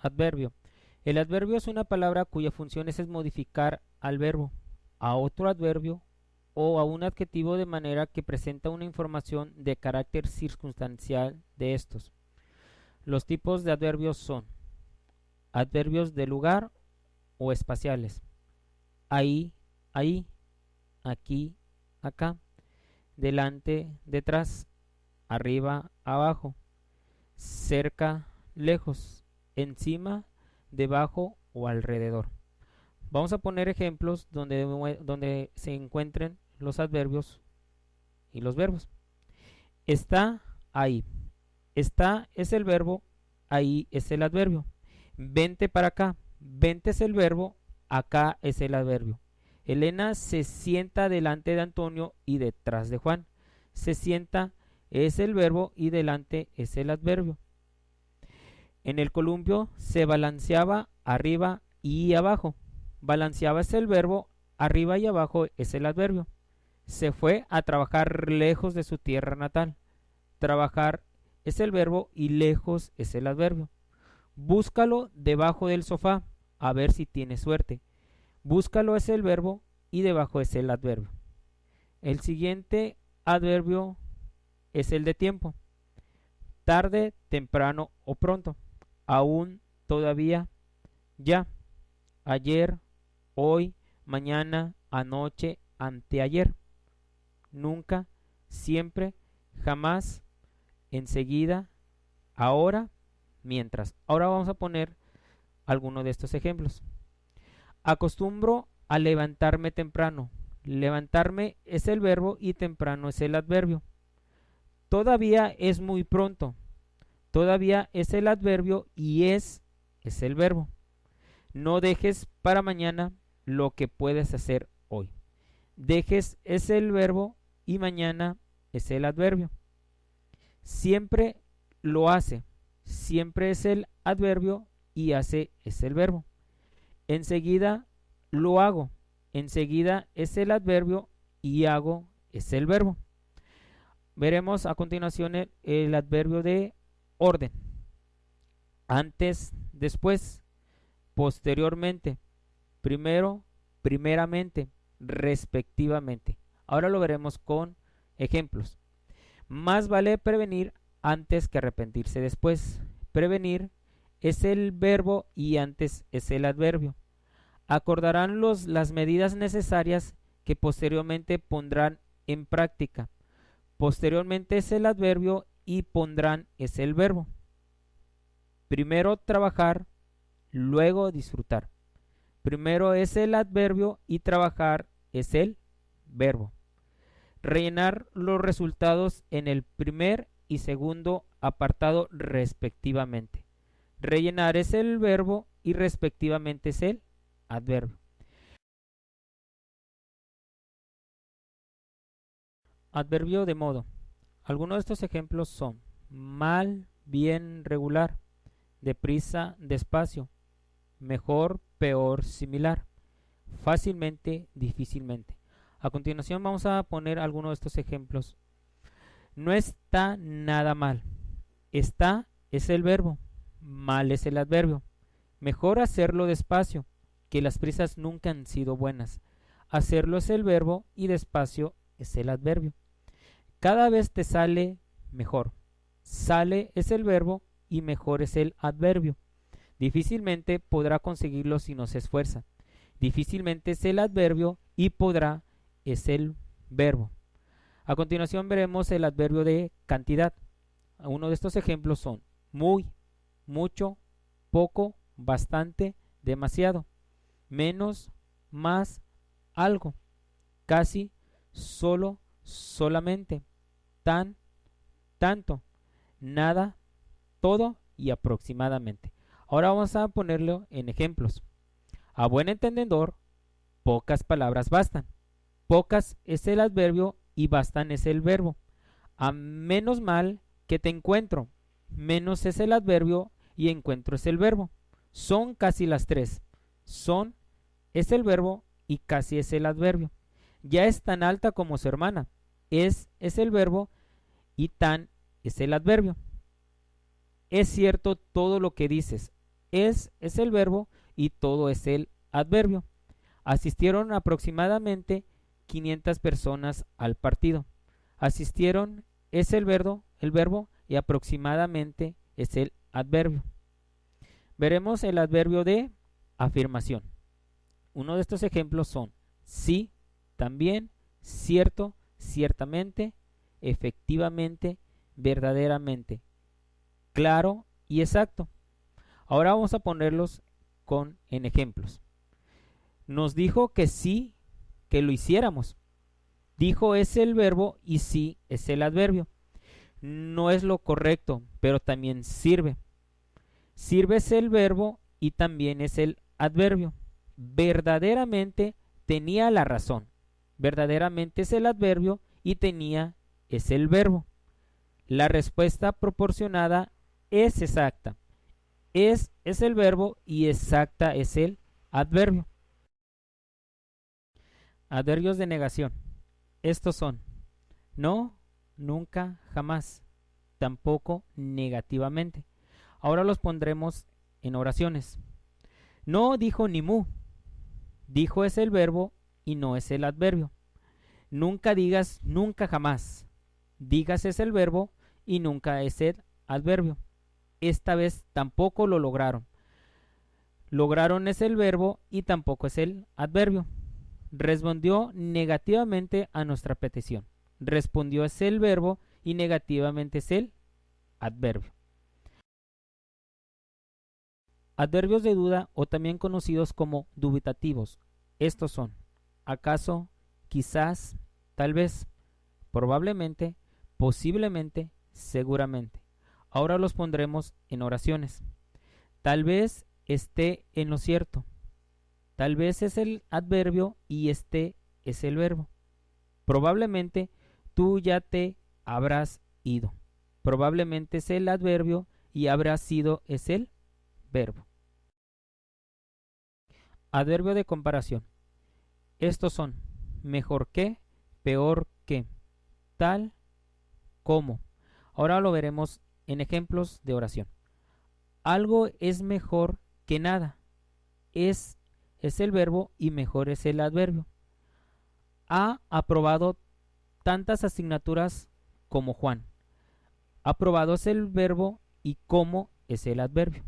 Adverbio. El adverbio es una palabra cuya función es modificar al verbo, a otro adverbio o a un adjetivo de manera que presenta una información de carácter circunstancial de estos. Los tipos de adverbios son adverbios de lugar o espaciales. Ahí, ahí, aquí, acá, delante, detrás, arriba, abajo, cerca, lejos, encima, debajo o alrededor. Vamos a poner ejemplos donde se encuentren los adverbios y los verbos. Está ahí. Está es el verbo, ahí es el adverbio. Vente para acá. Vente es el verbo, acá es el adverbio. Elena se sienta delante de Antonio y detrás de Juan. Se sienta es el verbo y delante es el adverbio. En el columpio se balanceaba arriba y abajo. Balanceaba es el verbo, arriba y abajo es el adverbio. Se fue a trabajar lejos de su tierra natal. Trabajar es el verbo y lejos es el adverbio. Búscalo debajo del sofá, a ver si tiene suerte. Búscalo es el verbo y debajo es el adverbio. El siguiente adverbio es el de tiempo. Tarde, temprano o pronto. Aún, todavía, ya. Ayer, hoy, mañana, anoche, anteayer. Nunca, siempre, jamás, enseguida, ahora, mientras. Ahora vamos a poner algunos de estos ejemplos. Acostumbro a levantarme temprano. Levantarme es el verbo y temprano es el adverbio. Todavía es muy pronto. Todavía es el adverbio y es el verbo. No dejes para mañana lo que puedes hacer hoy. Dejes es el verbo y mañana es el adverbio. Siempre lo hace. Siempre es el adverbio y hace es el verbo. Enseguida lo hago. Enseguida es el adverbio y hago es el verbo. Veremos a continuación el adverbio de orden. Antes, después, posteriormente, primero, primeramente, respectivamente. Ahora lo veremos con ejemplos. Más vale prevenir antes que arrepentirse después. Prevenir es el verbo y antes es el adverbio. Acordarán las medidas necesarias que posteriormente pondrán en práctica. Posteriormente es el adverbio y pondrán es el verbo. Primero trabajar, luego disfrutar. Primero es el adverbio y trabajar es el verbo. Rellenar los resultados en el primer y segundo apartado respectivamente. Rellenar es el verbo y respectivamente es el adverbio. Adverbio de modo. Algunos de estos ejemplos son mal, bien, regular, deprisa, despacio, mejor, peor, similar, fácilmente, difícilmente. A continuación vamos a poner algunos de estos ejemplos. No está nada mal. Está es el verbo, mal es el adverbio. Mejor hacerlo despacio, que las prisas nunca han sido buenas. Hacerlo es el verbo y despacio es el adverbio. Cada vez te sale mejor. Sale es el verbo y mejor es el adverbio. Difícilmente podrá conseguirlo si no se esfuerza. Difícilmente es el adverbio y podrá es el verbo. A continuación veremos el adverbio de cantidad. Uno de estos ejemplos son muy, mucho, poco, bastante, demasiado, menos, más, algo, casi, solo, solamente, tan, tanto, nada, todo y aproximadamente. Ahora vamos a ponerlo en ejemplos. A buen entendedor, pocas palabras bastan. Pocas es el adverbio y bastan es el verbo. A menos mal que te encuentro. Menos es el adverbio y encuentro es el verbo. Son casi las tres. Son es el verbo y casi es el adverbio. Ya es tan alta como su hermana. Es el verbo y tan es el adverbio. Es cierto todo lo que dices. es el verbo y todo es el adverbio. Asistieron aproximadamente 500 personas al partido. Asistieron es el verbo y aproximadamente es el adverbio. Veremos el adverbio de afirmación. Uno de estos ejemplos son sí, también, cierto, ciertamente, efectivamente, verdaderamente, claro y exacto. Ahora vamos a ponerlos en ejemplos. Nos dijo que sí, que lo hiciéramos. Dijo es el verbo y sí es el adverbio. No es lo correcto, pero también sirve. Sirve es el verbo y también es el adverbio. Verdaderamente tenía la razón. Verdaderamente es el adverbio y tenía es el verbo. La respuesta proporcionada es exacta. Es el verbo y exacta es el adverbio. Adverbios de negación. Estos son no, nunca, jamás, tampoco, negativamente. Ahora los pondremos en oraciones. No dijo ni mu. Dijo es el verbo y no es el adverbio. Nunca digas nunca jamás. Digas es el verbo y nunca es el adverbio. Esta vez tampoco lo lograron. Lograron es el verbo y tampoco es el adverbio. Respondió negativamente a nuestra petición. Respondió es el verbo y negativamente es el adverbio. Adverbios de duda o también conocidos como dubitativos. Estos son acaso, quizás, tal vez, probablemente, posiblemente, seguramente. Ahora los pondremos en oraciones. Tal vez esté en lo cierto. Tal vez es el adverbio y este es el verbo. Probablemente tú ya te habrás ido. Probablemente es el adverbio y habrás sido es el verbo. Adverbio de comparación. Estos son mejor que, peor que, tal, como. Ahora lo veremos en ejemplos de oración. Algo es mejor que nada. Es el verbo y mejor es el adverbio. Ha aprobado tantas asignaturas como Juan. Aprobado es el verbo y como es el adverbio.